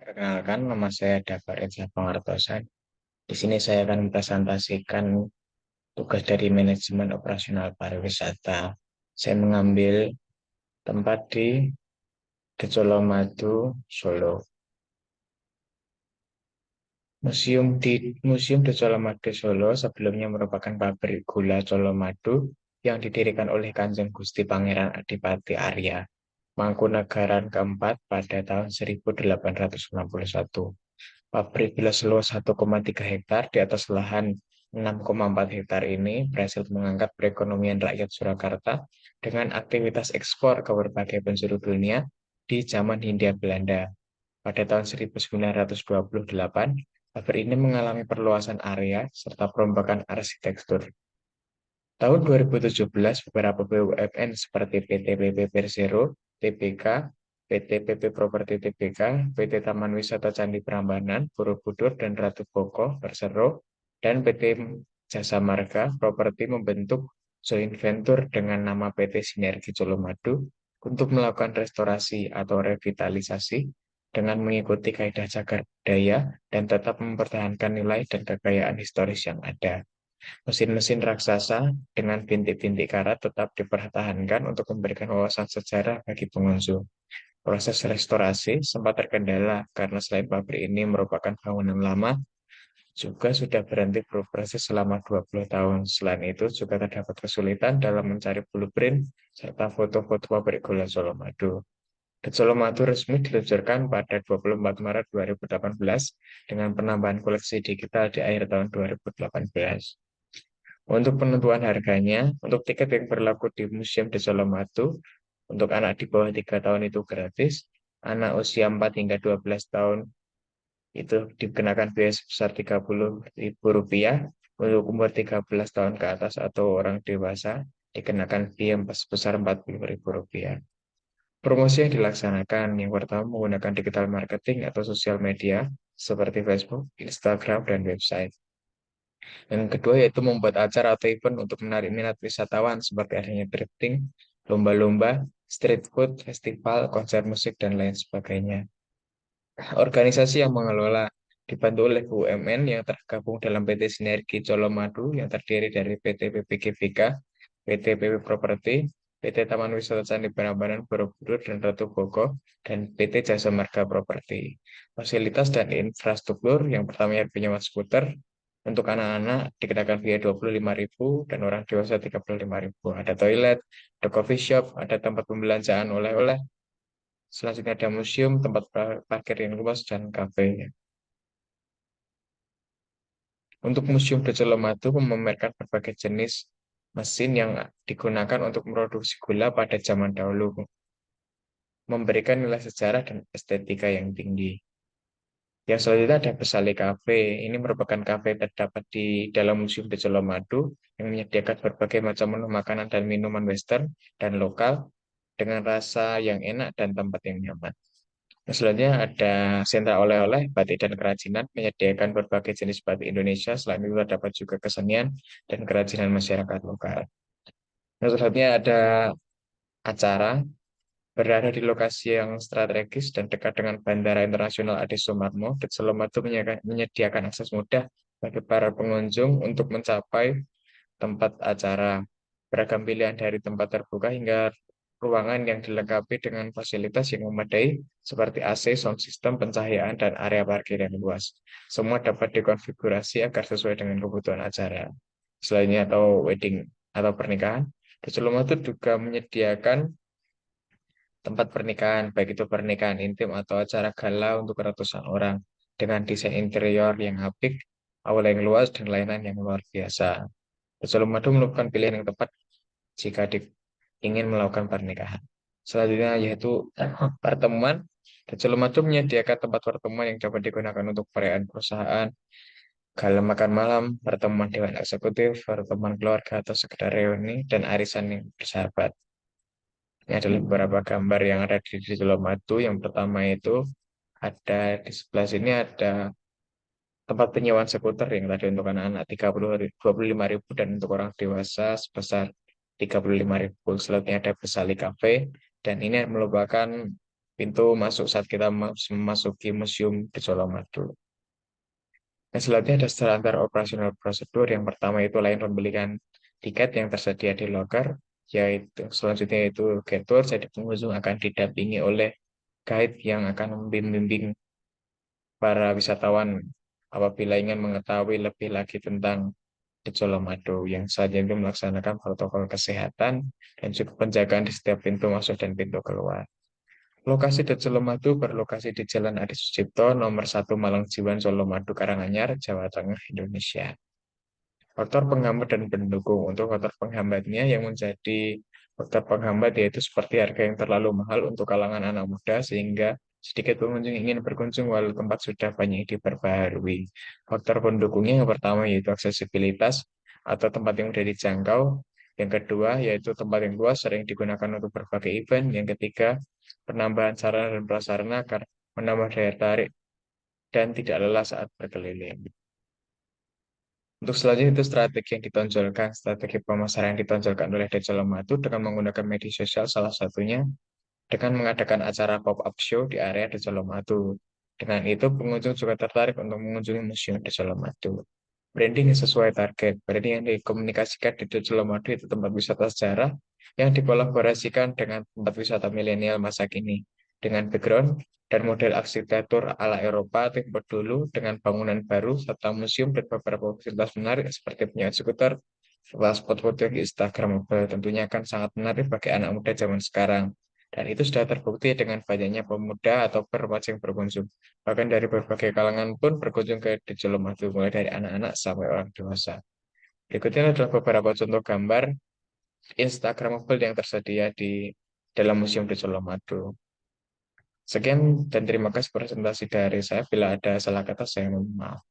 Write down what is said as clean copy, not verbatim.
Perkenalkan, nama saya Dabar Eza Pangartosan. Di sini saya akan mempresentasikan tugas dari manajemen operasional pariwisata. Saya mengambil tempat di Decolomadu, Solo. Museum Decolomadu Solo sebelumnya merupakan pabrik gula Colomadu yang didirikan oleh Kanjeng Gusti Pangeran Adipati Arya, Mangkunegaran keempat pada tahun 1861. Pabrik gula seluas 1,3 hektar di atas lahan 6,4 hektar ini berhasil mengangkat perekonomian rakyat Surakarta dengan aktivitas ekspor ke berbagai penjuru dunia di zaman Hindia Belanda. Pada tahun 1928, pabrik ini mengalami perluasan area serta perombakan arsitektur. Tahun 2017, beberapa BUMN seperti PT PP Persero, TBK, PT PP Properti TBK, PT Taman Wisata Candi Prambanan, Borobudur dan Ratu Boko, Persero, dan PT Jasa Marga Properti membentuk joint venture dengan nama PT Sinergi Colomadu untuk melakukan restorasi atau revitalisasi dengan mengikuti kaidah cagar budaya dan tetap mempertahankan nilai dan kekayaan historis yang ada. Mesin-mesin raksasa dengan bintik-bintik karat tetap dipertahankan untuk memberikan wawasan sejarah bagi pengunjung. Proses restorasi sempat terkendala karena selain pabrik ini merupakan bangunan lama, juga sudah berhenti beroperasi selama 20 tahun. Selain itu, juga terdapat kesulitan dalam mencari blueprint serta foto-foto pabrik gula Colomadu. Colomadu resmi diluncurkan pada 24 Maret 2018 dengan penambahan koleksi digital di akhir tahun 2018. Untuk penentuan harganya, untuk tiket yang berlaku di Museum de Colomadu, untuk anak di bawah 3 tahun itu gratis, anak usia 4 hingga 12 tahun itu dikenakan biaya sebesar Rp30.000, untuk umur 13 tahun ke atas atau orang dewasa dikenakan biaya sebesar Rp40.000. Promosi yang dilaksanakan yang pertama menggunakan digital marketing atau sosial media seperti Facebook, Instagram, dan website. Yang kedua yaitu membuat acara atau event untuk menarik minat wisatawan seperti adanya drifting, lomba-lomba, street food, festival, konser musik, dan lain sebagainya. Organisasi yang mengelola dibantu oleh BUMN yang tergabung dalam PT Sinergi Colomadu yang terdiri dari PT PPGVK, PT PP Property, PT Taman Wisata Candi Prambanan Borobudur dan Ratu Boko, dan PT Jasa Marga Property. Fasilitas dan infrastruktur yang pertama penyewa skuter, untuk anak-anak dikenakan biaya Rp25.000 dan orang dewasa Rp35.000. Ada toilet, ada coffee shop, ada tempat pembelanjaan oleh-oleh. Selanjutnya ada museum, tempat parkir yang luas, dan kafe. Untuk Museum de Colomadu memamerkan berbagai jenis mesin yang digunakan untuk memproduksi gula pada zaman dahulu, memberikan nilai sejarah dan estetika yang tinggi. Yang selanjutnya ada Besali Cafe. Ini merupakan kafe yang terdapat di dalam Museum de Colomadu yang menyediakan berbagai macam menu makanan dan minuman western dan lokal dengan rasa yang enak dan tempat yang nyaman. Yang selanjutnya ada sentra oleh-oleh, batik dan kerajinan, menyediakan berbagai jenis batik Indonesia. Selain itu terdapat juga kesenian dan kerajinan masyarakat lokal. Yang selanjutnya ada acara, berada di lokasi yang strategis dan dekat dengan Bandara Internasional Adi Sumarmo, Desolomatu menyediakan akses mudah bagi para pengunjung untuk mencapai tempat acara. Beragam pilihan dari tempat terbuka hingga ruangan yang dilengkapi dengan fasilitas yang memadai seperti AC, sound system, pencahayaan, dan area parkir yang luas. Semua dapat dikonfigurasi agar sesuai dengan kebutuhan acara. Selainnya atau wedding atau pernikahan, Desolomatu juga menyediakan tempat pernikahan, baik itu pernikahan intim atau acara gala untuk ratusan orang, dengan desain interior yang apik, aula yang luas, dan layanan yang luar biasa. Colomadu merupakan pilihan yang tepat jika ingin melakukan pernikahan. Selanjutnya yaitu pertemuan. Colomadu menyediakan tempat pertemuan yang dapat digunakan untuk perayaan perusahaan, gala makan malam, pertemuan dewan eksekutif, pertemuan keluarga atau sekedar reuni, dan arisan yang bersahabat. Ini adalah beberapa gambar yang ada di Colomadu. Yang pertama itu ada di sebelah sini ada tempat penyewaan skuter yang tadi untuk anak-anak 25.000 dan untuk orang dewasa sebesar 35.000. Selanjutnya ada Besali Cafe dan ini merupakan pintu masuk saat kita memasuki Museum di Colomadu. Nah, selanjutnya ada standar operasional prosedur. Yang pertama itu layan pembelian tiket yang tersedia di loker, yaitu selanjutnya itu gate tour, jadi pengunjung akan didampingi oleh guide yang akan membimbing para wisatawan apabila ingin mengetahui lebih lagi tentang di Colomadu yang saja itu melaksanakan protokol kesehatan dan juga penjagaan di setiap pintu masuk dan pintu keluar. Lokasi di Colomadu berlokasi di Jalan Adi Sucipto, nomor 1 Malangjiwan, Colomadu, Karanganyar, Jawa Tengah, Indonesia. Faktor penghambat dan pendukung. Untuk faktor penghambatnya yang menjadi faktor penghambat yaitu seperti harga yang terlalu mahal untuk kalangan anak muda sehingga sedikit pengunjung ingin berkunjung walau tempat sudah banyak diperbaharui. Faktor pendukungnya yang pertama yaitu aksesibilitas atau tempat yang mudah dijangkau. Yang kedua yaitu tempat yang luas sering digunakan untuk berbagai event. Yang ketiga penambahan sarana dan prasarana agar menambah daya tarik dan tidak lelah saat berkeliling. Untuk selanjutnya itu strategi yang ditonjolkan, strategi pemasaran yang ditonjolkan oleh Decel Madu dengan menggunakan media sosial salah satunya dengan mengadakan acara pop-up show di area Decel Madu. Dengan itu pengunjung juga tertarik untuk mengunjungi museum Decel Madu. Branding yang sesuai target. Branding yang dikomunikasikan di Decel Madu itu tempat wisata sejarah yang dikolaborasikan dengan tempat wisata milenial masa kini dengan background dan model arsitektur ala Eropa tempo dulu dengan bangunan baru serta museum dan beberapa fasilitas menarik seperti punya skuter serta spot foto di Instagramable tentunya akan sangat menarik bagi anak muda zaman sekarang. Dan itu sudah terbukti dengan banyaknya pemuda atau remaja yang berkunjung. Bahkan dari berbagai kalangan pun berkunjung ke Decolomato, mulai dari anak-anak sampai orang dewasa. Berikutnya adalah beberapa contoh gambar Instagramable yang tersedia di dalam Museum Decolomato. Sekian dan terima kasih presentasi dari saya. Bila ada salah kata, saya mohon maaf.